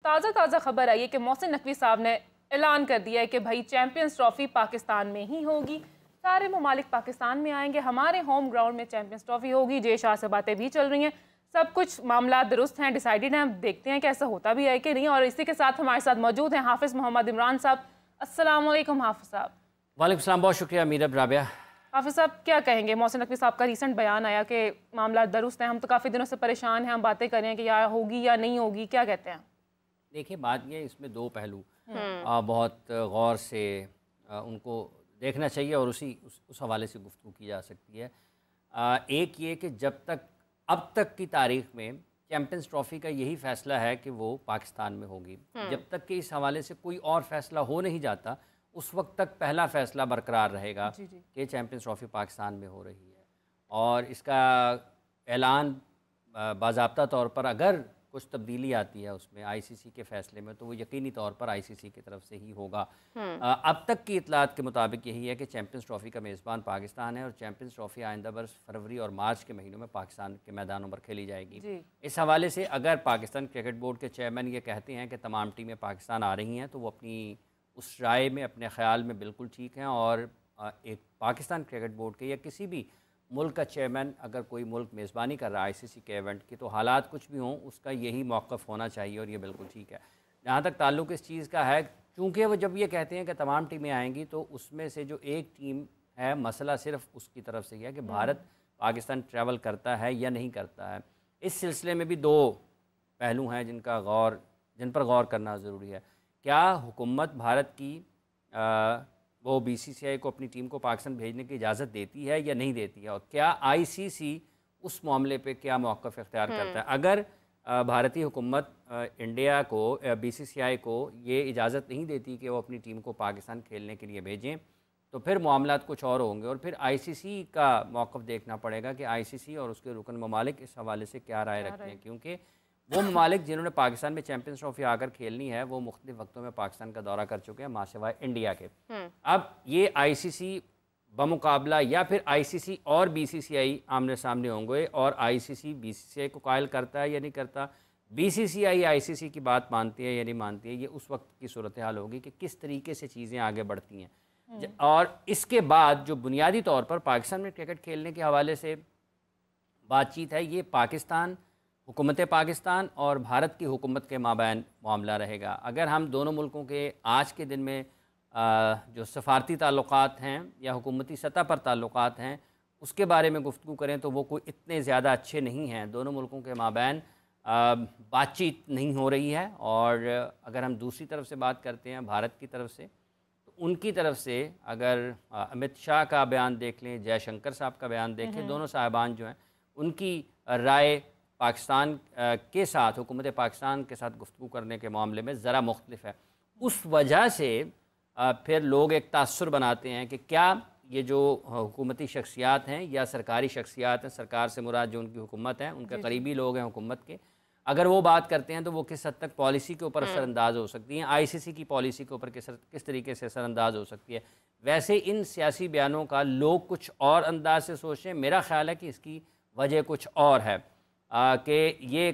ताज़ा खबर आई है कि मोहसिन नकवी साहब ने ऐलान कर दिया है कि भाई चैंपियंस ट्रॉफी पाकिस्तान में ही होगी। सारे ममालिक पाकिस्तान में आएंगे, हमारे होम ग्राउंड में चैंपियंस ट्रॉफी होगी। जय शाह से बातें भी चल रही हैं, सब कुछ मामला दुरुस्त हैं, डिसाइडेड हैं। देखते हैं कि ऐसा होता भी है कि नहीं। और इसी के साथ हमारे साथ मौजूद हैं हाफिज़ मोहम्मद इमरान साहब। अस्सलाम वालेकुम हाफिज़ साहब। वालेकुम सलाम, बहुत शुक्रिया मीरब राबिया। हाफिज़ साहब, क्या कहेंगे? मोहसिन नकवी साहब का रिसेंट बयान आया कि मामला दुरुस्त है, हम तो काफ़ी दिनों से परेशान हैं, हम बातें कर रहे हैं कि या होगी या नहीं होगी, क्या कहते हैं? देखिए, बात ये इसमें दो पहलू बहुत गौर से उनको देखना चाहिए और उस हवाले से गुफ्तगू की जा सकती है। एक ये कि जब तक अब तक की तारीख में चैम्पियंस ट्रॉफ़ी का यही फ़ैसला है कि वो पाकिस्तान में होगी। जब तक कि इस हवाले से कोई और फ़ैसला हो नहीं जाता, उस वक्त तक पहला फ़ैसला बरकरार रहेगा कि चैम्पियंस ट्रॉफ़ी पाकिस्तान में हो रही है। और इसका ऐलान बाज़ाब्ता तौर पर अगर कुछ तब्दीली आती है उसमें आईसीसी के फ़ैसले में, तो वो यकीनी तौर पर आईसीसी की तरफ से ही होगा। अब तक की इतलात के मुताबिक यही है कि चैम्पियंस ट्रॉफ़ी का मेज़बान पाकिस्तान है और चैम्पियंस ट्रॉफ़ी आइंदा बरस फरवरी और मार्च के महीनों में पाकिस्तान के मैदानों पर खेली जाएगी। इस हवाले से अगर पाकिस्तान क्रिकेट बोर्ड के चेयरमैन ये कहते हैं कि तमाम टीमें पाकिस्तान आ रही हैं, तो वो अपनी उस राय में, अपने ख्याल में बिल्कुल ठीक हैं। और एक पाकिस्तान क्रिकेट बोर्ड के या किसी भी मुल्क का चेयरमैन अगर कोई मुल्क मेज़बानी कर रहा है आईसीसी के इवेंट की, तो हालात कुछ भी हों उसका यही मौक़िफ़ होना चाहिए और ये बिल्कुल ठीक है। जहाँ तक ताल्लुक़ इस चीज़ का है, चूँकि वो जब ये कहते हैं कि तमाम टीमें आएंगी, तो उसमें से जो एक टीम है, मसला सिर्फ उसकी तरफ से ही है कि भारत पाकिस्तान ट्रैवल करता है या नहीं करता है। इस सिलसिले में भी दो पहलू हैं जिन पर गौर करना ज़रूरी है। क्या हुकूमत भारत की वो बीसीसीआई को अपनी टीम को पाकिस्तान भेजने की इजाज़त देती है या नहीं देती है, और क्या आईसीसी उस मामले पे क्या मौक़िफ़ इख्तियार करता है? अगर भारतीय हुकूमत इंडिया को, बीसीसीआई को ये इजाज़त नहीं देती कि वो अपनी टीम को पाकिस्तान खेलने के लिए भेजें, तो फिर मामलात कुछ और होंगे और फिर आईसीसी का मौक़िफ़ देखना पड़ेगा कि आईसीसी और उसके रुकन ममालिक इस हवाले से क्या राय रखते हैं। क्योंकि वो ममालिक जिन्होंने पाकिस्तान में चैम्पियंस ट्रॉफ़ी आकर खेलनी है, वो मुख्तलिफ़ वक्तों में पाकिस्तान का दौरा कर चुके हैं, मासिवाय इंडिया के। अब ये आईसीसी बमुकाबला या फिर आईसीसी और बीसीसीआई आमने सामने होंगे, और आईसीसी बीसीसीआई को कायल करता है या नहीं करता, बीसीसीआई आईसीसी की बात मानती है या नहीं मानती है, ये उस वक्त की सूरत हाल होगी कि किस तरीके से चीज़ें आगे बढ़ती हैं। और इसके बाद जो बुनियादी तौर पर पाकिस्तान में क्रिकेट खेलने के हवाले से बातचीत है, ये पाकिस्तान, हुकूमत पाकिस्तान और भारत की हुकूमत के माबैन मामला रहेगा। अगर हम दोनों मुल्कों के आज के दिन में जो सफ़ारती ताल्लुक़ात हैं या हुकूमती सतह पर ताल्लुक़ात हैं, उसके बारे में गुफ्तगू करें तो वो कोई इतने ज़्यादा अच्छे नहीं हैं। दोनों मुल्कों के माबैन बातचीत नहीं हो रही है। और अगर हम दूसरी तरफ से बात करते हैं भारत की तरफ से, तो उनकी तरफ से अगर अमित शाह का बयान देख लें, जयशंकर साहब का बयान देखें, दोनों साहिबान जो हैं उनकी राय पाकिस्तान के साथ, हुकूमत पाकिस्तान के साथ गुफ्तगू करने के मामले में ज़रा मुख्तलिफ है। उस वजह से फिर लोग एक तासुर बनाते हैं कि क्या ये जो हुकूमती शख्सियात हैं या सरकारी शख्सियात हैं, सरकार से मुराद जो उनकी हुकूमत है, उनके करीबी लोग हैं हुकूमत के, अगर वो बात करते हैं तो वो किस हद तक पॉलिसी के ऊपर असरअंदाज हो सकती हैं, आईसीसी की पॉलिसी के ऊपर किस तरीके से असरअंदाज हो सकती है। वैसे इन सियासी बयानों का लोग कुछ और अंदाज से सोचें। मेरा ख्याल है कि इसकी वजह कुछ और है कि ये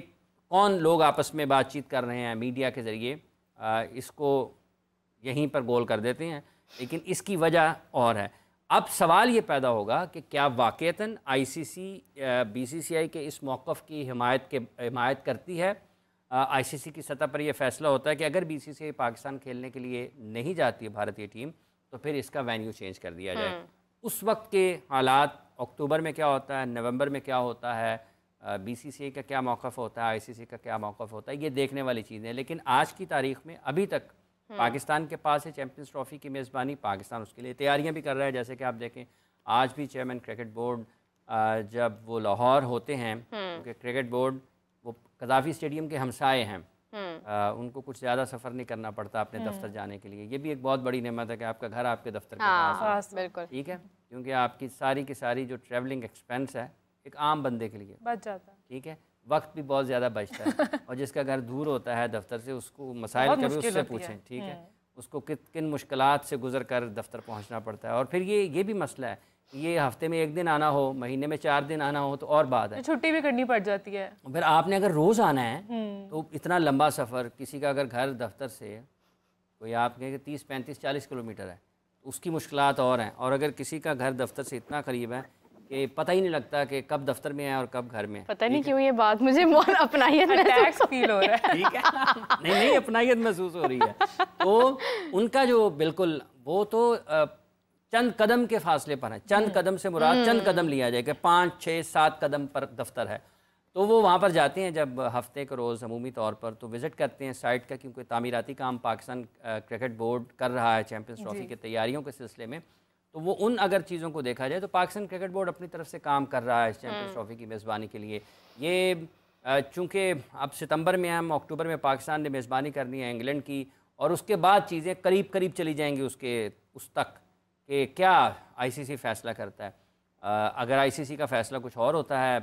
कौन लोग आपस में बातचीत कर रहे हैं मीडिया के ज़रिए, इसको यहीं पर गोल कर देते हैं, लेकिन इसकी वजह और है। अब सवाल ये पैदा होगा कि क्या वाक़ईतन आईसीसी बीसीसीआई के इस मौक़िफ़ की हिमायत करती है। आईसीसी की सतह पर यह फ़ैसला होता है कि अगर बीसीसीआई पाकिस्तान खेलने के लिए नहीं जाती है भारतीय टीम, तो फिर इसका वेन्यू चेंज कर दिया जाए। उस वक्त के हालात, अक्टूबर में क्या होता है, नवंबर में क्या होता है, बीसीसीआई का क्या मौक़िफ़ होता है, आईसीसी का क्या मौक़िफ़ होता है, ये देखने वाली चीज़ें हैं। लेकिन आज की तारीख़ में अभी तक पाकिस्तान के पास है चैम्पियंस ट्रॉफ़ी की मेज़बानी, पाकिस्तान उसके लिए तैयारियां भी कर रहा है। जैसे कि आप देखें, आज भी चेयरमैन क्रिकेट बोर्ड जब वो लाहौर होते हैं, क्योंकि क्रिकेट बोर्ड वो कज़ाफ़ी स्टेडियम के हमसाए हैं, उनको कुछ ज़्यादा सफ़र नहीं करना पड़ता अपने दफ्तर जाने के लिए। ये भी एक बहुत बड़ी नेमत है कि आपका घर आपके दफ्तर के पास है। बिल्कुल ठीक है, क्योंकि आपकी सारी की सारी जो ट्रैवलिंग एक्सपेंस है एक आम बंदे के लिए बच जाता है। ठीक है, वक्त भी बहुत ज़्यादा बचता है। और जिसका घर दूर होता है दफ्तर से, उसको मसाइल कभी उससे पूछें, ठीक है, उसको किन मुश्किलात से गुजर कर दफ्तर पहुंचना पड़ता है। और फिर ये भी मसला है ये हफ्ते में 1 दिन आना हो, महीने में 4 दिन आना हो तो और बात है, छुट्टी भी करनी पड़ जाती है। फिर आपने अगर रोज़ आना है तो इतना लंबा सफ़र, किसी का अगर घर दफ्तर से कोई आप कहें कि 30, 35, 40 किलोमीटर है, तो उसकी मुश्किलात और हैं। और अगर किसी का घर दफ्तर से इतना करीब है कि पता ही नहीं लगता कि कब दफ्तर में है और कब घर में है। पता नहीं क्यों ये बात मुझे बहुत अपनाइयत टैक्स फील हो रहा है। ठीक है, नहीं अपनाइयत महसूस हो रही है। तो उनका जो बिल्कुल वो तो चंद कदम के फासले पर है। चंद कदम से मुराद चंद कदम लिया जाए कि 5, 6, 7 कदम पर दफ्तर है, तो वो वहाँ पर जाते हैं जब हफ्ते के रोज़ अमूमी तौर पर, तो विज़िट करते हैं साइट का, क्योंकि तामीराती काम पाकिस्तान क्रिकेट बोर्ड कर रहा है चैम्पियंस ट्रॉफी की तैयारियों के सिलसिले में। तो वो उन अगर चीज़ों को देखा जाए तो पाकिस्तान क्रिकेट बोर्ड अपनी तरफ से काम कर रहा है इस चैम्पियंस ट्रॉफी की मेज़बानी के लिए। ये चूँकि अब सितंबर में हम अक्टूबर में पाकिस्तान ने मेज़बानी करनी है इंग्लैंड की, और उसके बाद चीज़ें करीब करीब चली जाएंगी उस तक कि क्या आईसीसी फ़ैसला करता है। अगर आईसीसी का फ़ैसला कुछ और होता है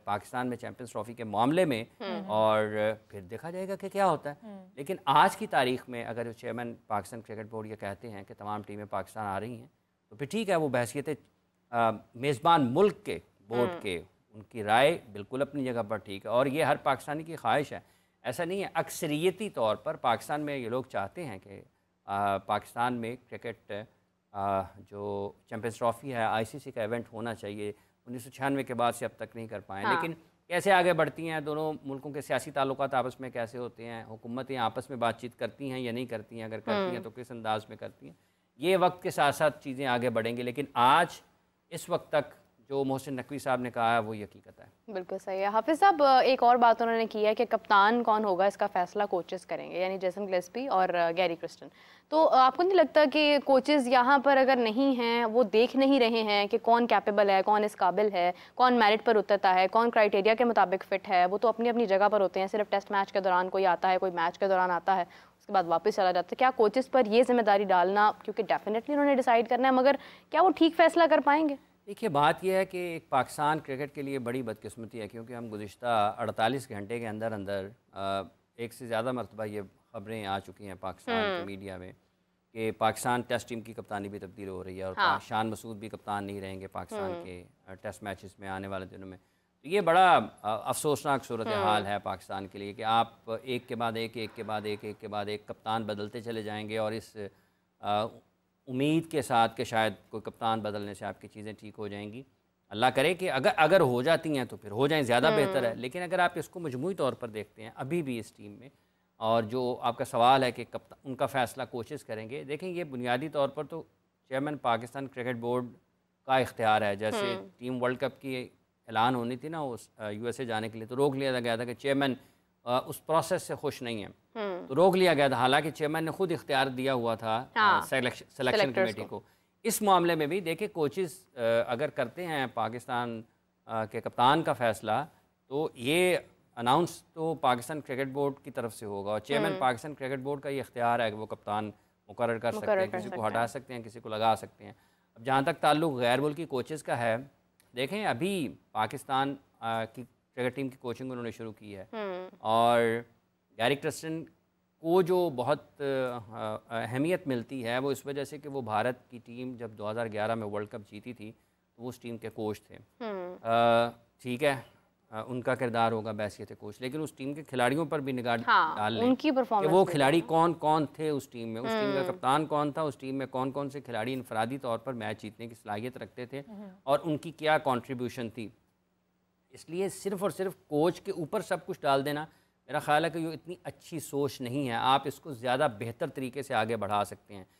पाकिस्तान में चैम्पियंस ट्रॉफी के मामले में, और फिर देखा जाएगा कि क्या होता है। लेकिन आज की तारीख में अगर चेयरमैन पाकिस्तान क्रिकेट बोर्ड ये कहते हैं कि तमाम टीमें पाकिस्तान आ रही हैं, तो फिर ठीक है, वो बहसीत मेज़बान मुल्क के बोर्ड के उनकी राय बिल्कुल अपनी जगह पर ठीक है, और ये हर पाकिस्तानी की ख्वाहिश है। ऐसा नहीं है, अक्सरियती तौर पर पाकिस्तान में ये लोग चाहते हैं कि पाकिस्तान में क्रिकेट जो चैम्पियंस ट्रॉफ़ी है आईसीसी का इवेंट होना चाहिए। 1996 के बाद से अब तक नहीं कर पाए। हाँ। लेकिन कैसे आगे बढ़ती हैं दोनों मुल्कों के सियासी ताल्लुकात आपस में कैसे होते हैं, हुकूमतें आपस में बातचीत करती हैं या नहीं करती हैं, अगर करती हैं तो किस अंदाज में करती हैं, ये वक्त के साथ साथ चीज़ें आगे बढ़ेंगी। लेकिन आज इस वक्त तक जो मोहसिन नकवी साहब ने कहा है वो हकीकत है। बिल्कुल सही है। हाफिज़ साहब, एक और बात उन्होंने की है कि कप्तान कौन होगा इसका फैसला कोचेस करेंगे, यानी जेसन गिलेस्पी और गैरी क्रिस्टन। तो आपको नहीं लगता कि कोचेस यहाँ पर अगर नहीं हैं, वो देख नहीं रहे हैं कि कौन कैपेबल है, कौन इस काबिल है, कौन मेरिट पर उतरता है, कौन क्राइटेरिया के मुताबिक फ़िट है? वो तो अपनी अपनी जगह पर होते हैं। सिर्फ टेस्ट मैच के दौरान कोई आता है, कोई मैच के दौरान आता है, उसके बाद वापस चला जाता है। क्या कोचेस पर ये जिम्मेदारी डालना, क्योंकि डेफिनेटली उन्होंने डिसाइड करना है, मगर क्या वो ठीक फैसला कर पाएंगे? देखिए, बात यह है कि एक पाकिस्तान क्रिकेट के लिए बड़ी बदकिस्मती है, क्योंकि हम गुज़िश्ता 48 घंटे के अंदर अंदर एक से ज़्यादा मरतबा ये ख़बरें आ चुकी हैं पाकिस्तान के मीडिया में कि पाकिस्तान टेस्ट टीम की कप्तानी भी तब्दील हो रही है, और हाँ। शान मसूद भी कप्तान नहीं रहेंगे पाकिस्तान के टेस्ट मैचेस में आने वाले दिनों में। तो ये बड़ा अफसोसनाक सूरत हाल है पाकिस्तान के लिए कि आप एक के बाद एक, एक के बाद एक, एक के बाद एक कप्तान बदलते चले जाएंगे, और इस उम्मीद के साथ कि शायद कोई कप्तान बदलने से आपकी चीज़ें ठीक हो जाएंगी। अल्लाह करे कि अगर हो जाती हैं तो फिर हो जाएं, ज़्यादा बेहतर है। लेकिन अगर आप इसको मजमूई तौर पर देखते हैं अभी भी इस टीम में, और जो आपका सवाल है कि कप्तान उनका फ़ैसला कोचेस करेंगे, देखें ये बुनियादी तौर पर तो चेयरमैन पाकिस्तान क्रिकेट बोर्ड का इख्तियार है। जैसे टीम वर्ल्ड कप की ऐलान होनी थी ना उस USA जाने के लिए, तो रोक लिया गया था कि चेयरमैन उस प्रोसेस से खुश नहीं है, तो रोक लिया गया था। हालांकि चेयरमैन ने खुद इख्तियार दिया हुआ था सिलेक्शन कमेटी को। इस मामले में भी देखिए, कोचेस अगर करते हैं पाकिस्तान के कप्तान का फ़ैसला, तो ये अनाउंस तो पाकिस्तान क्रिकेट बोर्ड की तरफ से होगा, और चेयरमैन पाकिस्तान क्रिकेट बोर्ड का ये इख्तियार है कि वो कप्तान मुकर्रर कर सकते हैं, किसी को हटा सकते हैं, किसी को लगा सकते हैं। अब जहाँ तक ताल्लुक़ गैर मुल्की कोचेस का है, देखें अभी पाकिस्तान की क्रिकेट टीम की कोचिंग उन्होंने शुरू की है, और गैरी क्रिस्टन को जो बहुत अहमियत मिलती है वो इस वजह से कि वो भारत की टीम जब 2011 में वर्ल्ड कप जीती थी तो वो उस टीम के कोच थे। ठीक है, उनका किरदार होगा बैसियत कोच, लेकिन उस टीम के खिलाड़ियों पर भी निगाह डाल लें उनकी परफॉर्मेंस कि वो खिलाड़ी कौन कौन थे उस टीम में, उस टीम का कप्तान कौन था, उस टीम में कौन कौन से खिलाड़ी इनफरादी तौर पर मैच जीतने की सलाहियत रखते थे, और उनकी क्या कॉन्ट्रीब्यूशन थी। इसलिए सिर्फ़ और सिर्फ कोच के ऊपर सब कुछ डाल देना, मेरा ख़्याल है कि ये इतनी अच्छी सोच नहीं है। आप इसको ज़्यादा बेहतर तरीके से आगे बढ़ा सकते हैं।